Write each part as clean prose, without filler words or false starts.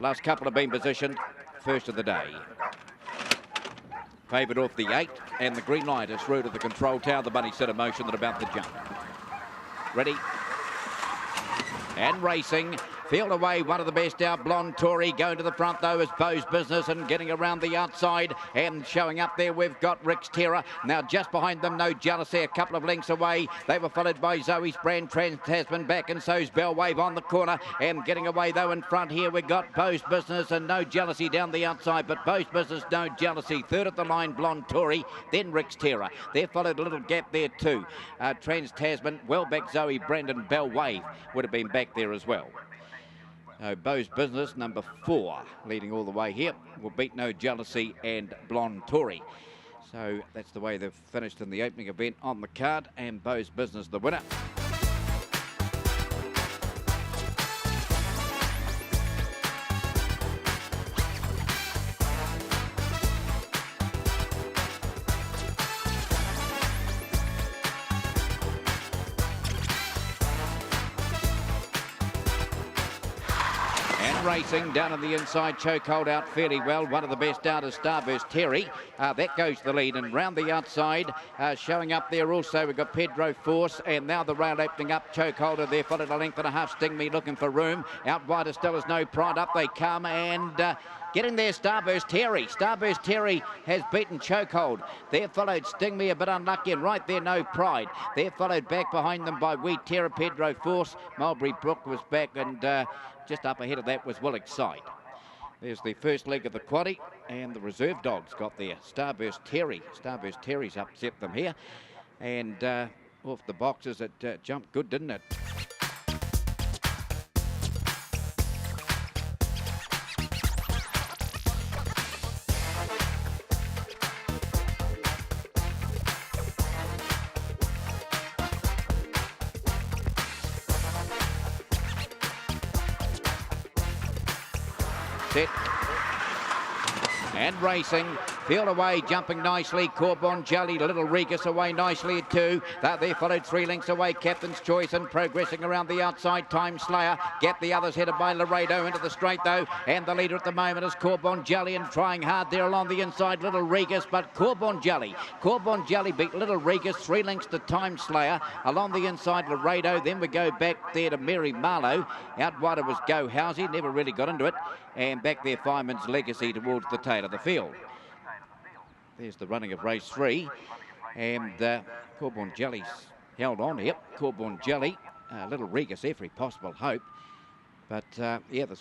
Last couple have been positioned first of the day. Favoured off the 8, and the green light is through to the control tower. The bunny set in motion at about the jump. Ready. And racing. Field away, one of the best out. Blonde Tory going to the front though is Beau's Business, and getting around the outside and showing up there we've got Rick's Terror. Now just behind them, No Jealousy, a couple of lengths away. They were followed by Zoe's Brand, Trans-Tasman back, and so's Bell Wave on the corner. And getting away though in front here we've got Beau's Business and No Jealousy down the outside, but Beau's Business, No Jealousy. Third at the line, Blonde Tory, then Rick's Terror. There followed a little gap there too. Trans-Tasman, well back Zoe, Brandon, Bell Wave would have been back there as well. Beau's Business, number 4, leading all the way here, will beat No Jealousy and Blonde Tory. So that's the way they've finished in the opening event on the card, and Beau's Business the winner. Racing down on the inside, chokehold out fairly well. One of the best out is Starburst Terry. That goes to the lead, and round the outside, showing up there also, we've got Pedro Force, and now the rail opening up, chokeholder there, followed a length and a half. Sting Me looking for room. Out wider still is No Pride. Up they come, and getting there, Starburst Terry. Starburst Terry has beaten Chokehold. There followed Sting Me, a bit unlucky, and right there, No Pride. There followed back behind them by Wee Terror, Pedro Force. Mulberry Brook was back, and just up ahead of that was Will Excite. There's the first leg of the quaddie, and the reserve dogs got there. Starburst Terry. Starburst Terry's upset them here. And off the boxes, it jumped good, didn't it? Set and racing. Field away, jumping nicely. Corbon Jelly, Little Regus away nicely at 2. There followed 3 lengths away. Captain's Choice, and progressing around the outside, Time Slayer. Get the others headed by Laredo into the straight though. And the leader at the moment is Corbon Jelly, and trying hard there along the inside, Little Regus. But Corbon Jelly beat Little Regus 3 lengths to Time Slayer. Along the inside, Laredo. Then we go back there to Mary Marlowe. Out wider was Go Housey, never really got into it. And back there, Fireman's Legacy towards the tail of the field. There's the running of race 3, and Corbon Jelly's held on. Yep, Corbon Jelly, Little Regus, every possible hope. But yeah, the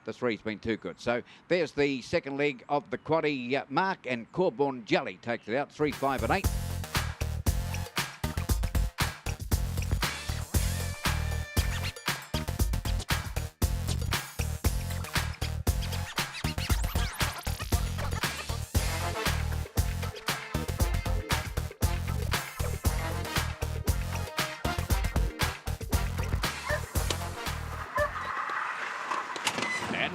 3's been too good. So there's the second leg of the quaddie mark, and Corbon Jelly takes it out 3, 5 and 8.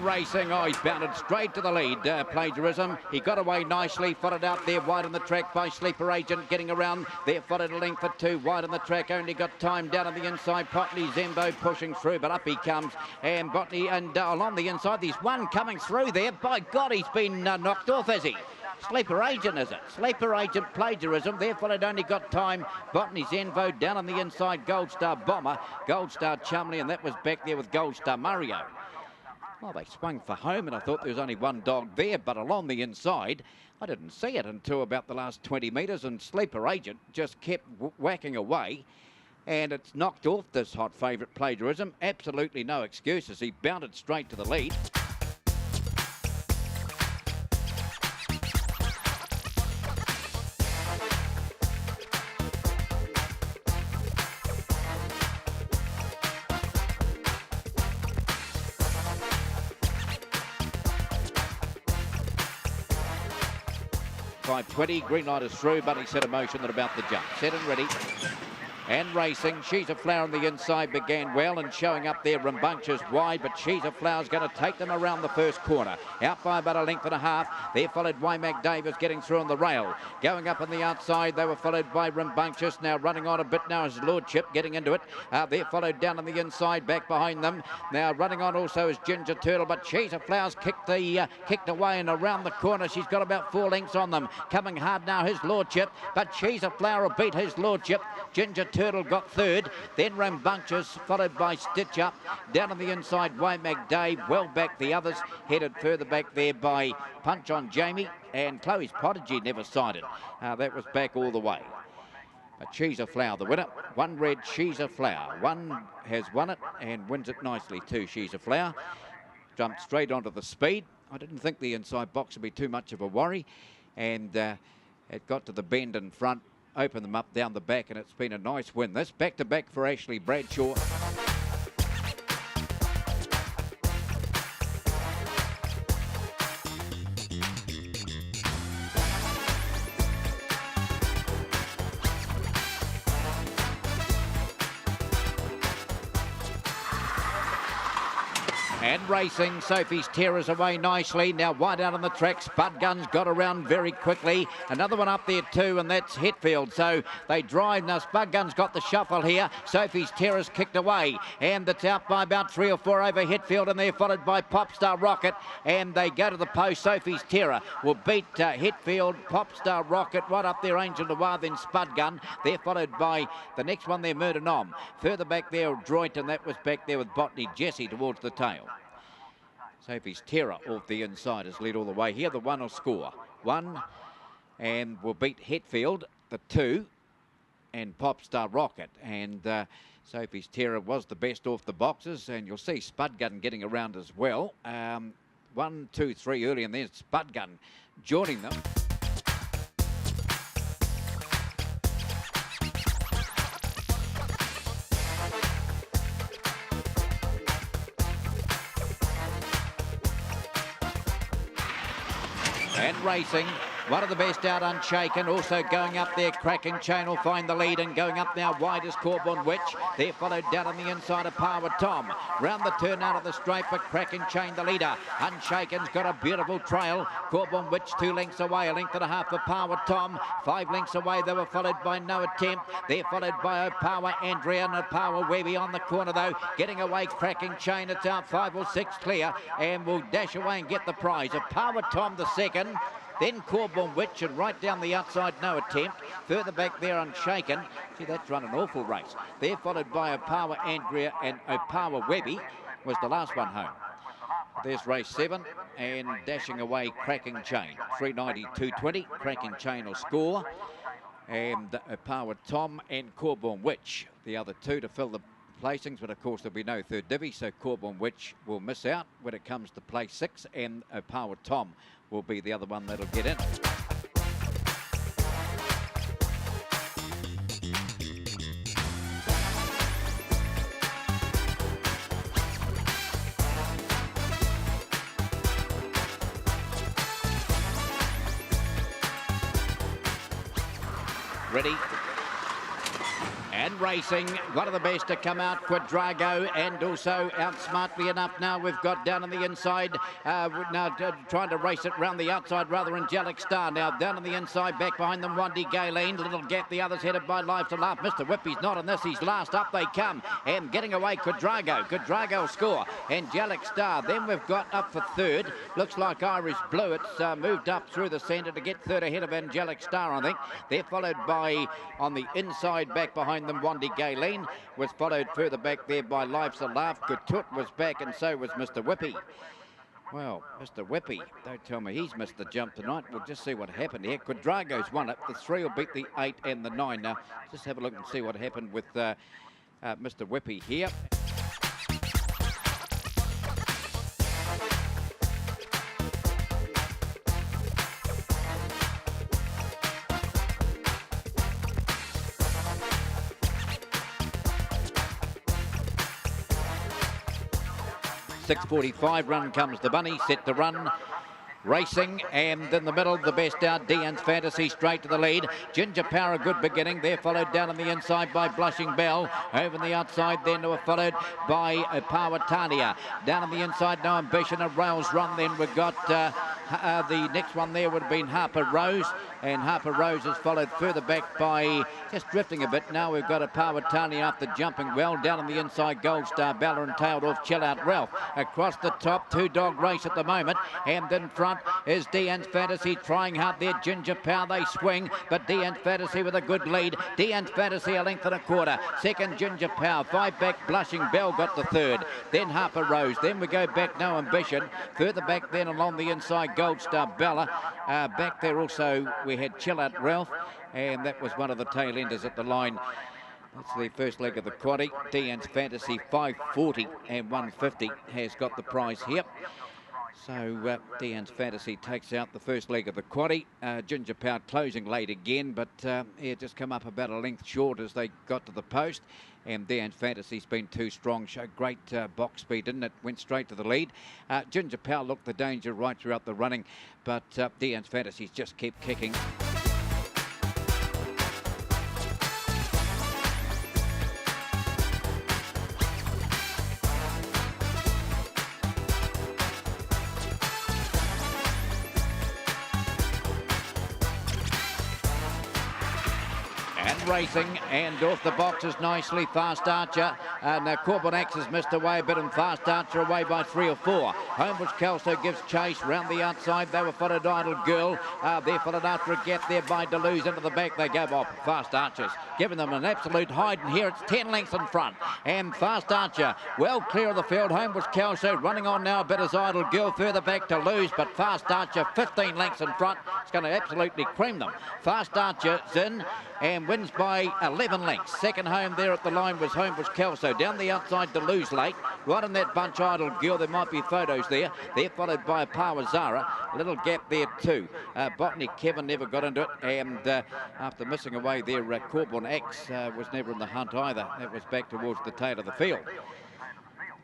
Racing, oh, he's bounded straight to the lead. Plagiarism, he got away nicely, followed out there wide on the track by Sleeper Agent, getting around there, followed a length for 2 wide on the track, only got time down on the inside. Botany Zembo pushing through, but up he comes, and Botany, and along the inside, there's one coming through there. By God, he's been knocked off, has he? Sleeper Agent, is it? Sleeper Agent, Plagiarism. There followed, only got time. Botany Zenvo down on the inside, Gold Star Bomber, Gold Star Chumley, and that was back there with Gold Star Mario. Well, they swung for home, and I thought there was only one dog there, but along the inside, I didn't see it until about the last 20 metres, and Sleeper Agent just kept whacking away, and it's knocked off this hot favourite, Plagiarism. Absolutely no excuses. He bounded straight to the lead. .520, green light is through, but he set a motion at about the jump. Set and ready. and racing. She's a Flower on the inside began well and showing up there rambunctious wide, but She's a Flower's going to take them around the first corner. Out by about a length and a half. They're followed by Davis getting through on the rail. Going up on the outside, they were followed by Rambunctious. Now running on a bit now is Lordship getting into it. They're followed down on the inside, back behind them. Now running on also is Ginger Turtle, but She's a Flower's kicked away and around the corner. She's got about 4 lengths on them. Coming hard now, his Lordship, but She's a Flower will beat his Lordship. Ginger Turtle got third, then Rambunctious, followed by Stitch Up. Down on the inside, Dave, well back. The others headed further back there by Punch on Jamie, and Chloe's Prodigy never sighted. That was back all the way. But She's a Flower, the winner. One red, She's a Flower. One has won it and wins it nicely too, She's a Flower. Jumped straight onto the speed. I didn't think the inside box would be too much of a worry, and it got to the bend in front, opened them up down the back, and it's been a nice win. This back-to-back for Ashley Bradshaw. And racing, Sophie's Terror's away nicely. Now wide out on the track, Spud Guns got around very quickly. Another one up there too, and that's Hetfield. So they drive. Now Spud Guns got the shuffle here. Sophie's Terror's kicked away, and it's out by about 3 or 4 over Hetfield, and they're followed by Popstar Rocket, and they go to the post. Sophie's Terror will beat Hetfield, Popstar Rocket, right up there, Angel Noir, then Spud Gun. They're followed by the next one there, Murder Nom. Further back there, Droit, and that was back there with Botany Jessie towards the tail. Sophie's Terror off the inside has led all the way here. The 1 will score 1 and will beat Hetfield, the 2, and Popstar Rocket. And Sophie's Terror was the best off the boxes, and you'll see Spud Gun getting around as well. 1, 2, 3 early, and then Spud Gun joining them. And racing, one of the best out, Unshaken. Also going up there, Cracking Chain will find the lead, and going up now wide is Corborn Witch. They're followed down on the inside of Power Tom. Round the turn out of the straight, but Cracking Chain the leader. Unshaken's got a beautiful trail. Corborn Witch 2 lengths away, a length and a half for Power Tom. 5 lengths away, they were followed by No Attempt. They're followed by Power Andrea and Power Webby on the corner though. Getting away, Cracking Chain. It's out 5 or 6 clear, and will dash away and get the prize. A Power Tom the second. Then Corborn Witch, and right down the outside, No Attempt. Further back there, Unshaken. See, that's run an awful race. They're followed by Opawa Andrea, and Opawa Webby was the last one home. There's race 7, and dashing away, Cracking Chain. 390-220. Cracking Chain will score. And Opawa Tom and Corborn Witch, the other 2 to fill the placings, but of course there'll be no third divvy, so Corborn Witch will miss out when it comes to place 6, and Opawa Tom will be the other one that'll get in. Ready? And racing, one of the best to come out, Quadrago, and also out smartly enough now we've got down on the inside, now trying to race it round the outside rather, Angelic Star. Now down on the inside, back behind them, Wandy Galen, little gap, the others headed by Life to Laugh. Mr. Whippy's not on this, he's last, up they come, and getting away, Quadrago will score, Angelic Star. Then we've got up for third, looks like Irish Blue, it's moved up through the centre to get third ahead of Angelic Star, I think. They're followed by, on the inside, back behind them, Wandy Galen was followed further back there by Life's a Laugh. Gutut was back, and so was Mr. Whippy. Well, Mr. Whippy, don't tell me he's missed the jump tonight. We'll just see what happened here. Quadrago's won it. The 3 will beat the 8 and the 9. Now, just have a look and see what happened with Mr. Whippy here. 6:45 run comes the bunny, set to run. Racing, and in the middle, the best out, Dean's Fantasy straight to the lead. Ginger Power, a good beginning. They're followed down on the inside by Blushing Bell. Over on the outside, then they were followed by Powatania. Down on the inside, No Ambition, a rails run. Then we've got the next one there would have been Harper Rose. And Harper Rose is followed further back by just drifting a bit. Now we've got a Powatania after jumping well. Down on the inside, Gold Star Bella and tailed off Chill Out Ralph. Across the top, two-dog race at the moment. And in front is Dean's Fantasy trying hard there. Ginger Power, they swing, but Dean's Fantasy with a good lead. Dean's Fantasy a length and a quarter. Second, Ginger Power. 5 back, Blushing Bell got the third. Then Harper Rose. Then we go back, No Ambition. Further back then along the inside, Gold Star Bella. Back there also we had Chill Out Ralph, and that was one of the tail enders at the line. That's the first leg of the quaddie. Dean's Fantasy 540 and 150 has got the prize here. So Dean's Fantasy takes out the first leg of the quaddie. Ginger Power closing late again, but it just come up about a length short as they got to the post. And Dean's Fantasy's been too strong. Showed great box speed, didn't it? Went straight to the lead. Ginger Power looked the danger right throughout the running, but Dean's Fantasy's just kept kicking. Racing, and off the boxes nicely, Fast Archer, and Corbin Axe has missed away a bit, and Fast Archer away by 3 or 4. Homebush Kelso gives chase round the outside. They were followed Idle Girl. They're followed after a gap there by Deleuze. Into the back they go off. Fast Archers giving them an absolute hide, and here it's 10 lengths in front, and Fast Archer well clear of the field. Homebush Kelso running on now a bit as Idle Girl. Further back to lose, but Fast Archer 15 lengths in front. It's going to absolutely cream them. Fast Archer's in and wins by 11 lengths. Second home there at the line was Homebush Kelso. Down the outside to lose late. Right in that bunch, Idle Girl. There might be photos there. They're followed by a Pawazara. A little gap there too. Botany Kevin never got into it. And after missing away there, Corbin Axe was never in the hunt either. That was back towards the tail of the field.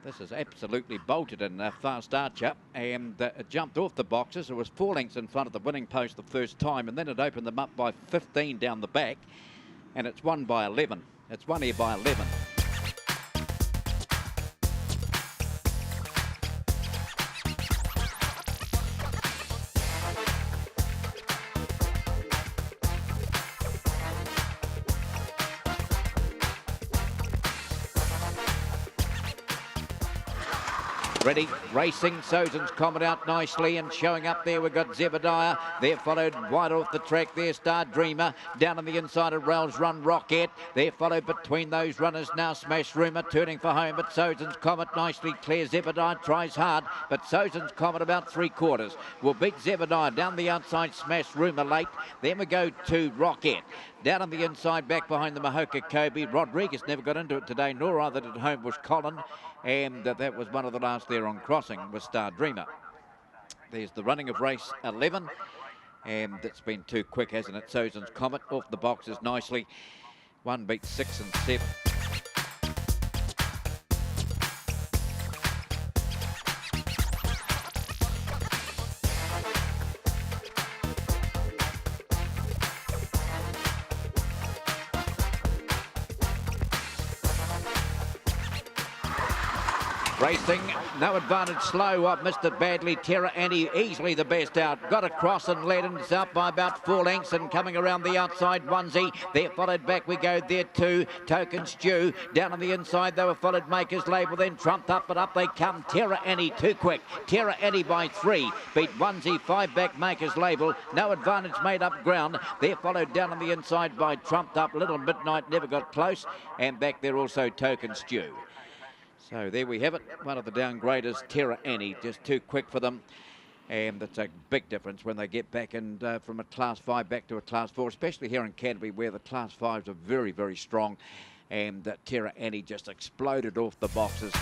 This is absolutely bolted in Fast Archer, and it jumped off the boxes. It was 4 lengths in front of the winning post the first time, and then it opened them up by 15 down the back, and it's won by 11. It's won here by 11. Ready, racing, Sozin's Comet out nicely and showing up there. We've got Zebediah. They're followed wide off the track there, Star Dreamer. Down on the inside of Rails Run Rocket. They're followed between those runners now. Smash Rumour turning for home, but Sozin's Comet nicely clear. Zebediah tries hard, but Sozin's Comet about 3/4 will beat Zebediah. Down the outside, Smash Rumour late. Then we go to Rocket. Down on the inside, back behind the Mahoka Kobe. Rodriguez never got into it today, nor either did Homebush Colin. And that was one of the last there on crossing with Star Dreamer. There's the running of race 11. And it's been too quick, hasn't it? Sozin's Comet off the boxes nicely. 1 beats 6 and 7. Racing, no advantage, slow up, missed it badly. Terra Annie easily the best out. Got across and led, and it's out by about 4 lengths, and coming around the outside, Onesie. They're followed back, we go there too. Token Stew, down on the inside, they were followed Maker's Label, then trumped up, but up they come. Terra Annie too quick. Terra Annie by 3. Beat Onesie, 5 back Maker's Label. No advantage made up ground. They're followed down on the inside by Trumped Up. Little Midnight never got close. And back there also Token Stew. So there we have it. One of the downgraders, Terra Annie, just too quick for them. And that's a big difference when they get back and from a Class 5 back to a Class 4, especially here in Canterbury where the Class 5s are very, very strong. And Terra Annie just exploded off the boxes.